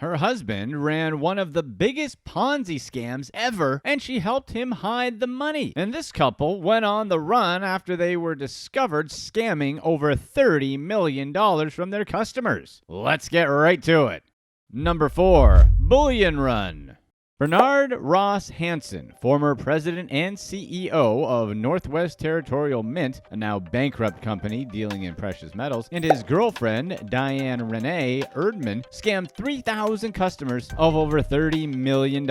Her husband ran one of the biggest Ponzi scams ever, and she helped him hide the money. And this couple went on the run after they were discovered scamming over $30 million from their customers. Let's get right to it. Number 4. Bullion Run. Bernard Ross Hansen, former president and CEO of Northwest Territorial Mint, a now bankrupt company dealing in precious metals, and his girlfriend, Diane Renee Erdmann, scammed 3,000 customers of over $30 million.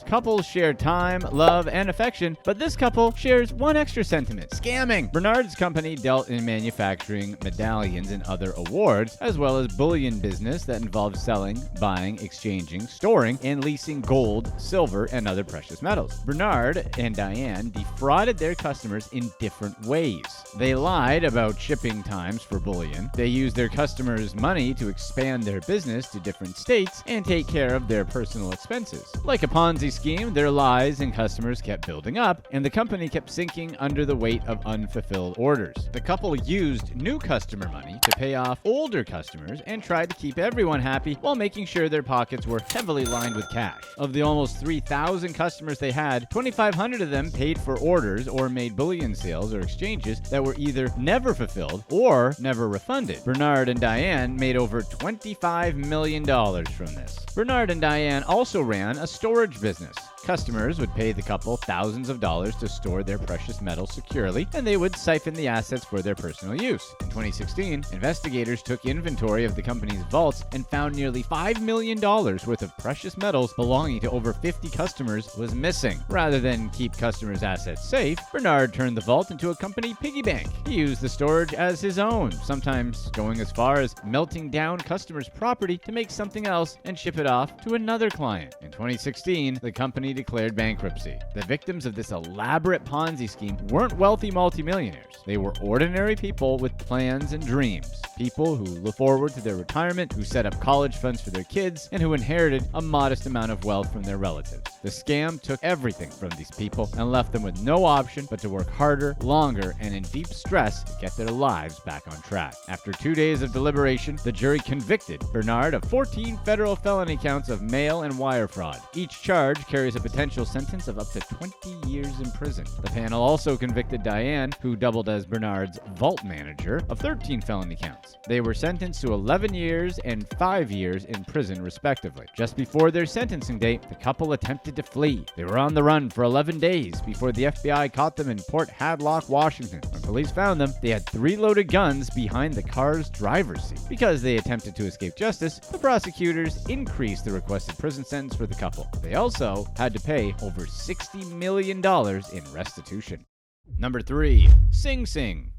Couples share time, love, and affection, but this couple shares one extra sentiment: scamming. Bernard's company dealt in manufacturing medallions and other awards, as well as bullion business that involved selling, buying, exchanging, storing, and leasing gold, silver, and other precious metals. Bernard and Diane defrauded their customers in different ways. They lied about shipping times for bullion. They used their customers' money to expand their business to different states and take care of their personal expenses. Like a Ponzi scheme, their lies and customers kept building up, and the company kept sinking under the weight of unfulfilled orders. The couple used new customer money to pay off older customers and tried to keep everyone happy while making sure their pockets were heavily lined with cash. Of the almost 3,000 customers they had, 2,500 of them paid for orders or made bullion sales or exchanges that were either never fulfilled or never refunded. Bernard and Diane made over $25 million from this. Bernard and Diane also ran a storage business. Customers would pay the couple thousands of dollars to store their precious metals securely, and they would siphon the assets for their personal use. In 2016, investigators took inventory of the company's vaults and found nearly $5 million worth of precious metals belonging to over 50 customers was missing. Rather than keep customers' assets safe, Bernard turned the vault into a company piggy bank. He used the storage as his own, sometimes going as far as melting down customers' property to make something else and ship it off to another client. In 2016, the company declared bankruptcy. The victims of this elaborate Ponzi scheme weren't wealthy multimillionaires. They were ordinary people with plans and dreams. People who look forward to their retirement, who set up college funds for their kids, and who inherited a modest amount of wealth from their relatives. The scam took everything from these people and left them with no option but to work harder, longer, and in deep stress to get their lives back on track. After 2 days of deliberation, the jury convicted Bernard of 14 federal felony counts of mail and wire fraud. Each charge carries a potential sentence of up to 20 years in prison. The panel also convicted Diane, who doubled as Bernard's vault manager, of 13 felony counts. They were sentenced to 11 years and 5 years in prison, respectively. Just before their sentencing date, the couple attempted to flee. They were on the run for 11 days before the FBI caught them in Port Hadlock, Washington. When police found them, they had 3 loaded guns behind the car's driver's seat. Because they attempted to escape justice, the prosecutors increased the requested prison sentence for the couple. They also had to pay over $60 million in restitution. Number 3. Singh Singh.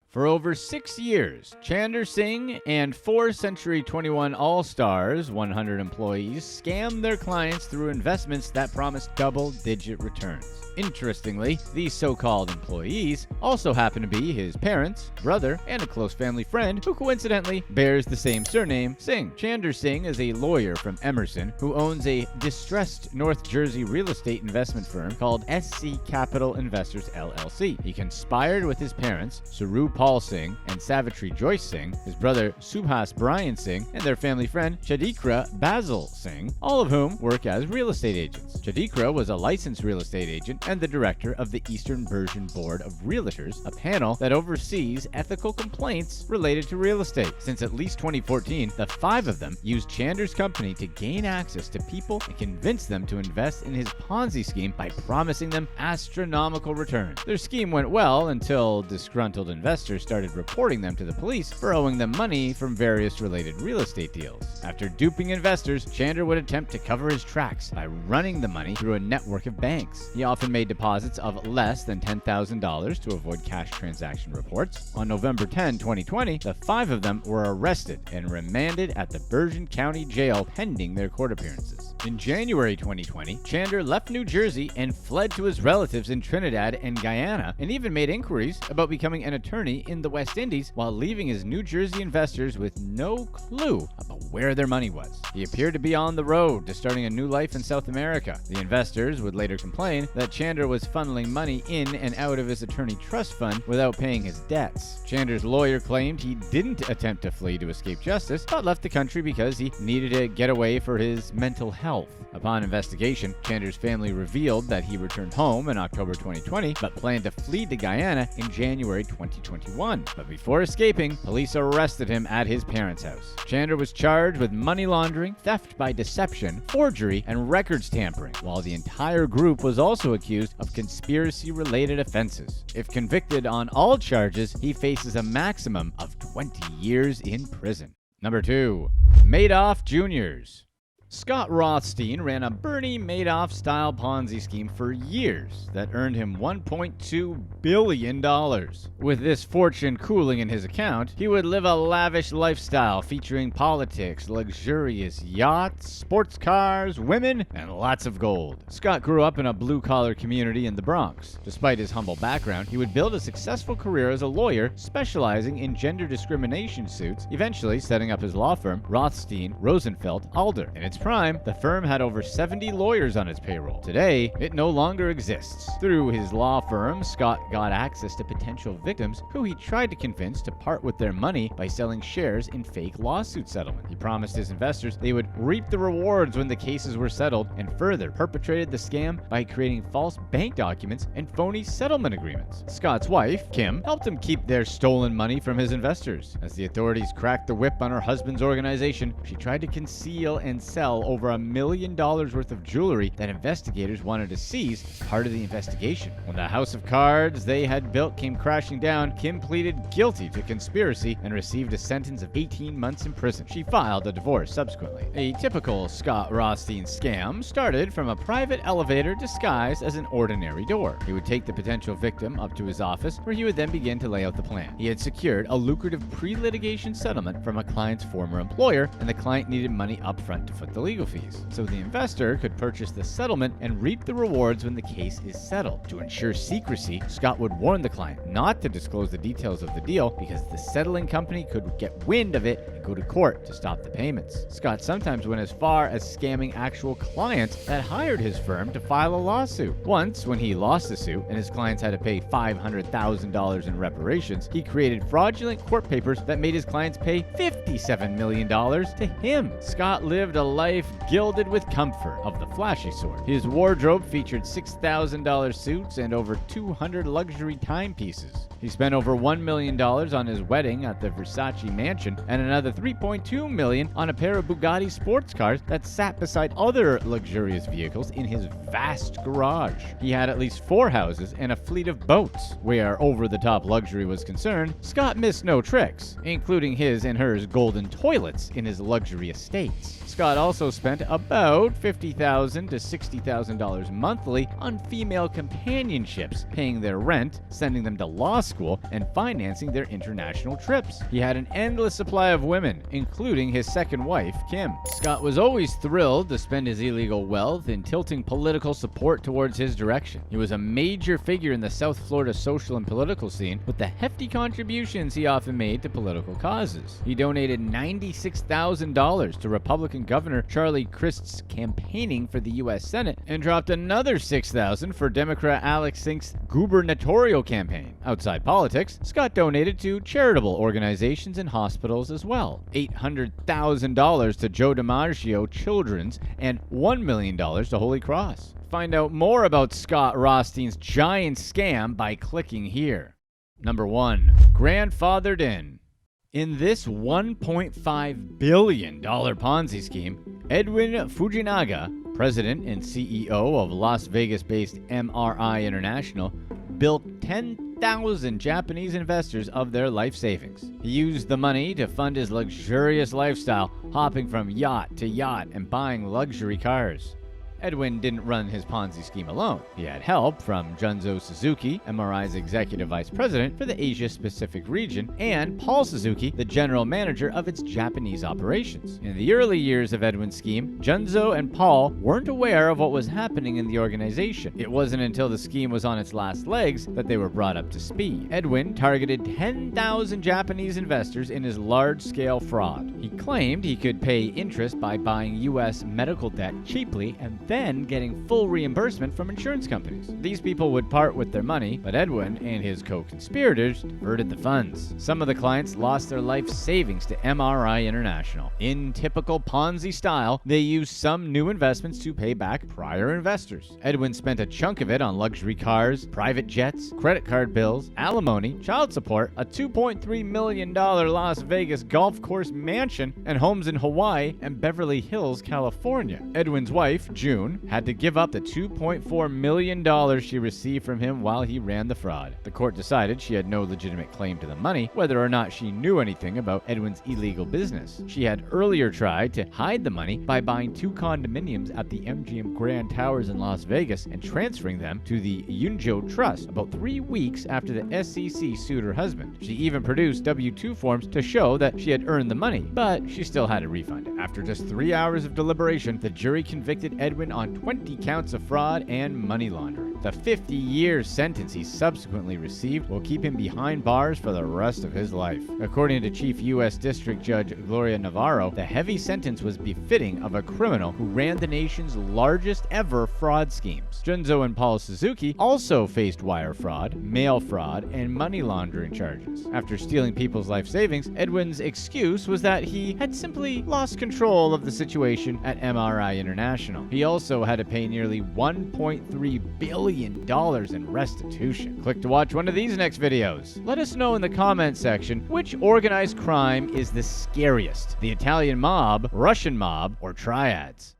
For over 6 years, Chander Singh and 4 Century 21 All-Stars 100 employees scammed their clients through investments that promised double-digit returns. Interestingly, these so-called employees also happen to be his parents, brother, and a close family friend who coincidentally bears the same surname, Singh. Chander Singh is a lawyer from Emerson who owns a distressed North Jersey real estate investment firm called SC Capital Investors LLC. He conspired with his parents, Saru Paul Singh and Savitri Joyce Singh, his brother Subhas Brian Singh, and their family friend Chadikra Basil Singh, all of whom work as real estate agents. Chadikra was a licensed real estate agent and the director of the Eastern Version Board of Realtors, a panel that oversees ethical complaints related to real estate. Since at least 2014, the 5 of them used Chander's company to gain access to people and convince them to invest in his Ponzi scheme by promising them astronomical returns. Their scheme went well until disgruntled investors started reporting them to the police for owing them money from various related real estate deals. After duping investors, Chander would attempt to cover his tracks by running the money through a network of banks. He often made deposits of less than $10,000 to avoid cash transaction reports. On November 10, 2020, the 5 of them were arrested and remanded at the Bergen County Jail pending their court appearances. In January 2020, Chander left New Jersey and fled to his relatives in Trinidad and Guyana, and even made inquiries about becoming an attorney in the West Indies while leaving his New Jersey investors with no clue about where their money was. He appeared to be on the road to starting a new life in South America. The investors would later complain that Chander was funneling money in and out of his attorney trust fund without paying his debts. Chander's lawyer claimed he didn't attempt to flee to escape justice, but left the country because he needed to get away for his mental health. Upon investigation, Chander's family revealed that he returned home in October 2020, but planned to flee to Guyana in January 2021. But before escaping, police arrested him at his parents' house. Chander was charged with money laundering, theft by deception, forgery, and records tampering, while the entire group was also accused of conspiracy-related offenses. If convicted on all charges, he faces a maximum of 20 years in prison. Number 2. Madoff Jr.'s. Scott Rothstein ran a Bernie Madoff-style Ponzi scheme for years that earned him $1.2 billion. With this fortune cooling in his account, he would live a lavish lifestyle featuring politics, luxurious yachts, sports cars, women, and lots of gold. Scott grew up in a blue-collar community in the Bronx. Despite his humble background, he would build a successful career as a lawyer specializing in gender discrimination suits, eventually setting up his law firm, Rothstein, Rosenfeld, Alder. In its prime, the firm had over 70 lawyers on its payroll. Today, it no longer exists. Through his law firm, Scott got access to potential victims who he tried to convince to part with their money by selling shares in fake lawsuit settlement. He promised his investors they would reap the rewards when the cases were settled, and further perpetrated the scam by creating false bank documents and phony settlement agreements. Scott's wife, Kim, helped him keep their stolen money from his investors. As the authorities cracked the whip on her husband's organization, she tried to conceal and sell over $1 million worth of jewelry that investigators wanted to seize as part of the investigation. When the house of cards they had built came crashing down, Kim pleaded guilty to conspiracy and received a sentence of 18 months in prison. She filed a divorce subsequently. A typical Scott Rothstein scam started from a private elevator disguised as an ordinary door. He would take the potential victim up to his office, where he would then begin to lay out the plan. He had secured a lucrative pre-litigation settlement from a client's former employer, and the client needed money upfront to foot the legal fees, so the investor could purchase the settlement and reap the rewards when the case is settled. To ensure secrecy, Scott would warn the client not to disclose the details of the deal because the settling company could get wind of it and go to court to stop the payments. Scott sometimes went as far as scamming actual clients that hired his firm to file a lawsuit. Once, when he lost the suit and his clients had to pay $500,000 in reparations, he created fraudulent court papers that made his clients pay $57 million to him. Scott lived a life gilded with comfort of the flashy sort. His wardrobe featured $6,000 suits and over 200 luxury timepieces. He spent over $1 million on his wedding at the Versace mansion and another $3.2 million on a pair of Bugatti sports cars that sat beside other luxurious vehicles in his vast garage. He had at least 4 houses and a fleet of boats. Where over-the-top luxury was concerned, Scott missed no tricks, including his and hers golden toilets in his luxury estates. Scott also spent about $50,000 to $60,000 monthly on female companionships, paying their rent, sending them to law school, and financing their international trips. He had an endless supply of women, including his second wife, Kim. Scott was always thrilled to spend his illegal wealth in tilting political support towards his direction. He was a major figure in the South Florida social and political scene, with the hefty contributions he often made to political causes. He donated $96,000 to Republican Governor Charlie Crist's campaigning for the U.S. Senate, and dropped another $6,000 for Democrat Alex Singh's gubernatorial campaign. Outside politics, Scott donated to charitable organizations and hospitals as well. $800,000 to Joe DiMaggio Children's and $1 million to Holy Cross. Find out more about Scott Rothstein's giant scam by clicking here. Number 1. Grandfathered in. In this $1.5 billion Ponzi scheme, Edwin Fujinaga, president and CEO of Las Vegas-based MRI International, bilked 10,000 Japanese investors of their life savings. He used the money to fund his luxurious lifestyle, hopping from yacht to yacht and buying luxury cars. Edwin didn't run his Ponzi scheme alone. He had help from Junzo Suzuki, MRI's executive vice president for the Asia-Pacific region, and Paul Suzuki, the general manager of its Japanese operations. In the early years of Edwin's scheme, Junzo and Paul weren't aware of what was happening in the organization. It wasn't until the scheme was on its last legs that they were brought up to speed. Edwin targeted 10,000 Japanese investors in his large-scale fraud. He claimed he could pay interest by buying U.S. medical debt cheaply and then getting full reimbursement from insurance companies. These people would part with their money, but Edwin and his co-conspirators diverted the funds. Some of the clients lost their life savings to MRI International. In typical Ponzi style, they used some new investments to pay back prior investors. Edwin spent a chunk of it on luxury cars, private jets, credit card bills, alimony, child support, a $2.3 million Las Vegas golf course mansion, and homes in Hawaii and Beverly Hills, California. Edwin's wife, June, had to give up the $2.4 million she received from him while he ran the fraud. The court decided she had no legitimate claim to the money, whether or not she knew anything about Edwin's illegal business. She had earlier tried to hide the money by buying 2 condominiums at the MGM Grand Towers in Las Vegas and transferring them to the Yunjo Trust about 3 weeks after the SEC sued her husband. She even produced W-2 forms to show that she had earned the money, but she still had to refund it. After just 3 hours of deliberation, the jury convicted Edwin on 20 counts of fraud and money laundering. The 50-year sentence he subsequently received will keep him behind bars for the rest of his life. According to Chief U.S. District Judge Gloria Navarro, the heavy sentence was befitting of a criminal who ran the nation's largest ever fraud schemes. Junzo and Paul Suzuki also faced wire fraud, mail fraud, and money laundering charges. After stealing people's life savings, Edwin's excuse was that he had simply lost control of the situation at MRI International. He also had to pay nearly $1.3 billion in restitution. Click to watch one of these next videos. Let us know in the comments section which organized crime is the scariest: the Italian mob, Russian mob, or triads.